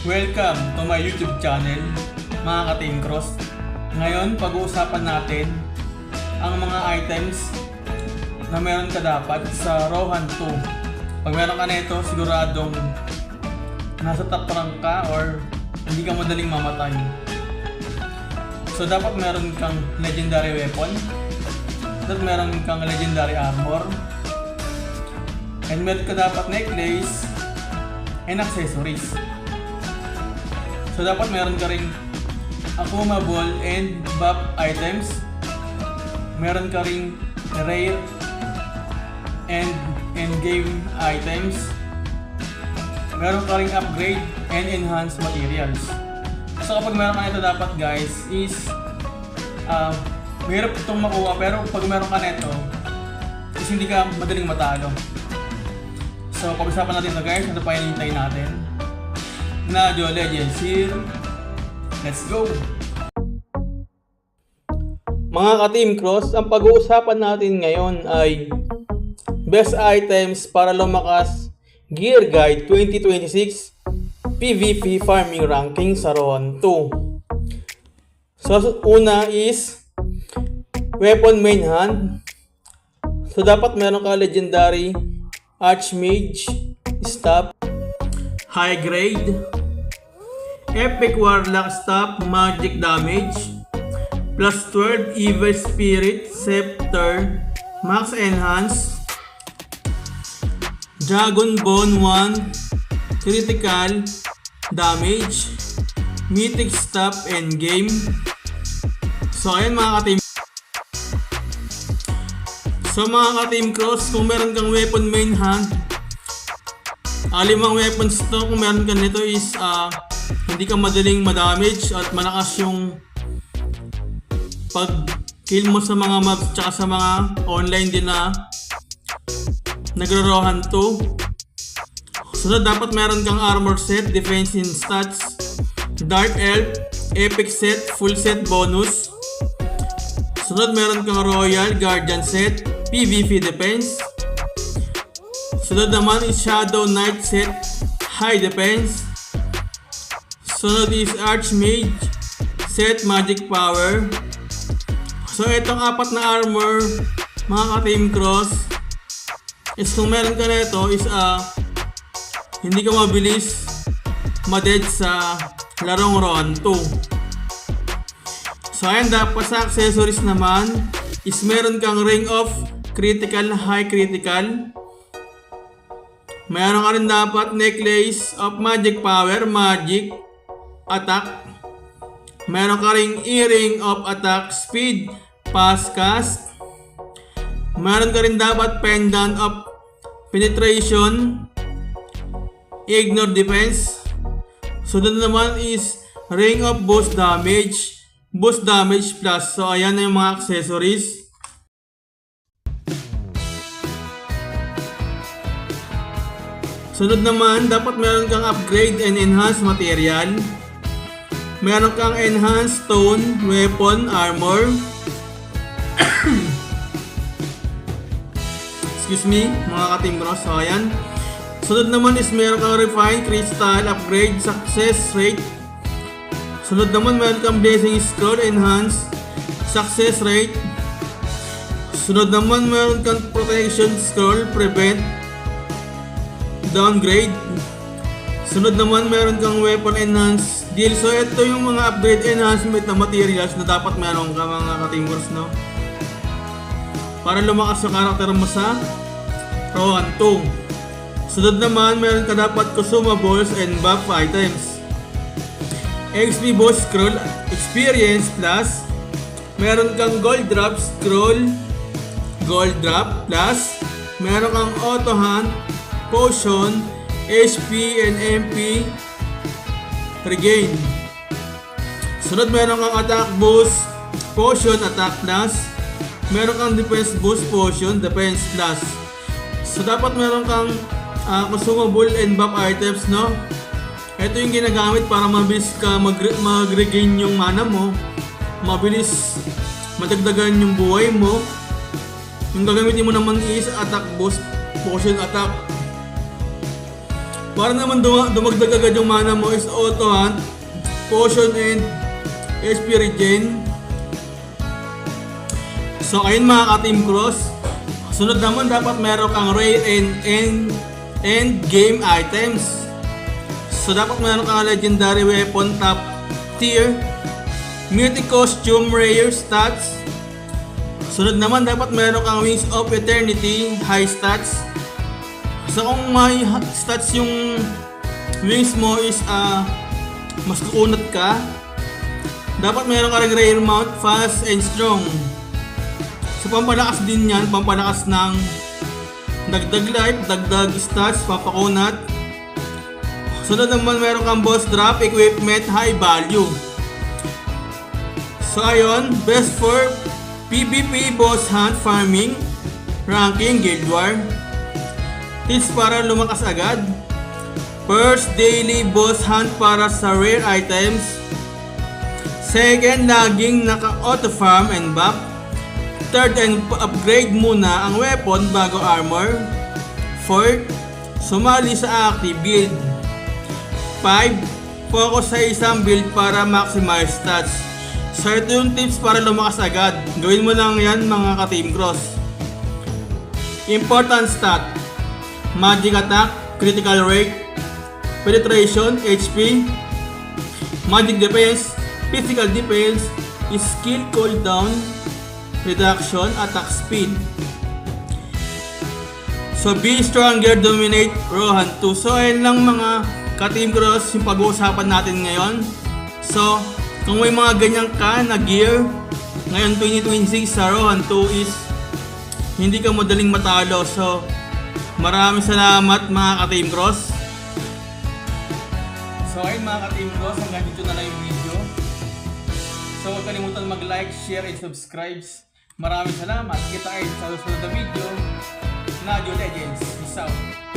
Welcome to my YouTube channel, mga ka-Team Cross. Ngayon, pag-uusapan natin ang mga items na meron ka dapat sa Rohan 2. Pag meron ka nito, siguradong nasa top rank ka or hindi ka madaling mamatay. So, dapat meron kang legendary weapon, dapat meron kang legendary armor, and meron ka dapat necklace and accessories. So dapat meron ka ring Akuma Ball and buff items. Meron ka ring rare and endgame items. Meron ka ring upgrade and enhanced materials. So kapag meron ka nito dapat guys is mahirap itong makuha, pero pag meron ka nito is hindi ka madaling matalo. So pag-usapan natin ito guys, ano pa hinihintay natin? Nadio Legends here. Let's go! Mga ka-Team Cross, ang pag-uusapan natin ngayon ay best items para lumakas Gear Guide 2026 PvP Farming Ranking sa Rohan 2. So una is Weapon Main Hand. So dapat meron ka legendary Archmage Staff, High Grade, Epic Warlock Staff, Magic Damage, plus 12 Evil Spirit Scepter, Max Enhance, Dragon Bone 1, Critical Damage, Mythic Staff Endgame. So ayan mga ka-Team. So mga ka-Team Cross, kung meron kang Weapon Main Hand, limang weapons to, kung meron ka nito is hindi ka madaling madamage at malakas yung pag kill mo sa mga mobs tsaka sa mga online din na nagro-Rohan 2. So dapat meron kang armor set, defense in stats, Dark Elf, epic set, full set bonus. Sunod meron kang Royal Guardian set, PvP defense. Sunod naman is Shadow Knight set, high defense. Sunod is Archmage set, magic power. So itong apat na armor mga ka-Team Cross is kung meron ka na ito is hindi ka mabilis ma-dead sa larong Rohan 2. So ayan, dapat sa accessories naman is meron kang Ring of Critical, high critical. Meron ka rin dapat necklace of magic power, magic attack. Meron ka ring earring of attack, speed, fast cast. Meron ka rin dapat pendant of penetration, ignore defense. So doon naman is ring of boost damage plus. So ayan na yung mga accessories. Sunod naman, dapat meron kang upgrade and enhanced material. Meron kang enhanced stone, weapon, armor. Excuse me, mga ka-Team Cross. So, ayan. Sunod naman is meron kang refined crystal, upgrade, success rate. Sunod naman, meron kang blessing scroll, enhanced success rate. Sunod naman, meron kang protection scroll, prevent downgrade. Sunod naman, meron kang weapon enhance deal. So ito yung mga upgrade enhancement na materials na dapat meron ka mga ka-Team Cross, no? Para lumakas yung karakter mo sa Rohan 2. Sunod naman, meron ka dapat consumables and buff items. XP boss scroll, experience plus. Meron kang gold drop scroll, gold drop plus. Meron kang auto hunt, potion, HP and MP regain. Sunod meron kang attack boost, potion, attack plus. Meron kang defense boost, potion, defense plus. So dapat meron kang consumable and buff items, no? Ito yung ginagamit para mabilis ka mag-regain yung mana mo, mabilis madagdagan yung buhay mo. Yung gagamitin mo naman is attack boost, potion attack. Para naman dumagdag agad yung mana mo is Auto Hunt, Potion and HP Regen. So ayun mga ka-Team Cross. Sunod naman dapat meron kang rare and game items. So dapat meron kang legendary weapon top tier, mythic costume rare stats. Sunod naman dapat meron kang Wings of Eternity high stats. So kung may stats yung wings mo is mas kukunat ka, dapat meron ka ring rare mount, fast and strong. So pampalakas din yan, pampalakas ng dagdag life, dagdag stats, pampakunat. Sunod naman meron kang boss drop, equipment, high value. So ayun, best for PvP, boss hunt, farming, ranking, guild war. Tips para lumakas agad. First, daily boss hunt para sa rare items. Second, laging naka-auto farm and buff. Third, and upgrade muna ang weapon bago armor. Fourth, sumali sa active build. 5. Focus sa isang build para maximize stats. So ito yung tips para lumakas agad. Gawin mo lang yan mga ka-Team Cross. Important stat: magic attack, critical rate, penetration, HP, magic defense, physical defense, skill cooldown, reduction, attack speed. So be stronger, dominate, Rohan 2. So ayun lang mga ka-Team Cross yung pag-uusapan natin ngayon. So kung may mga ganyan ka na gear ngayon 2026 sa Rohan 2 is hindi ka madaling matalo. So maraming salamat mga ka-Team Cross. So ayun mga ka-Team Cross, hanggang dito na lang yung video. So huwag kalimutan mag-like, share, and subscribe. Maraming salamat. Kita kayo sa susunod na video. Nadio Legends. Peace out.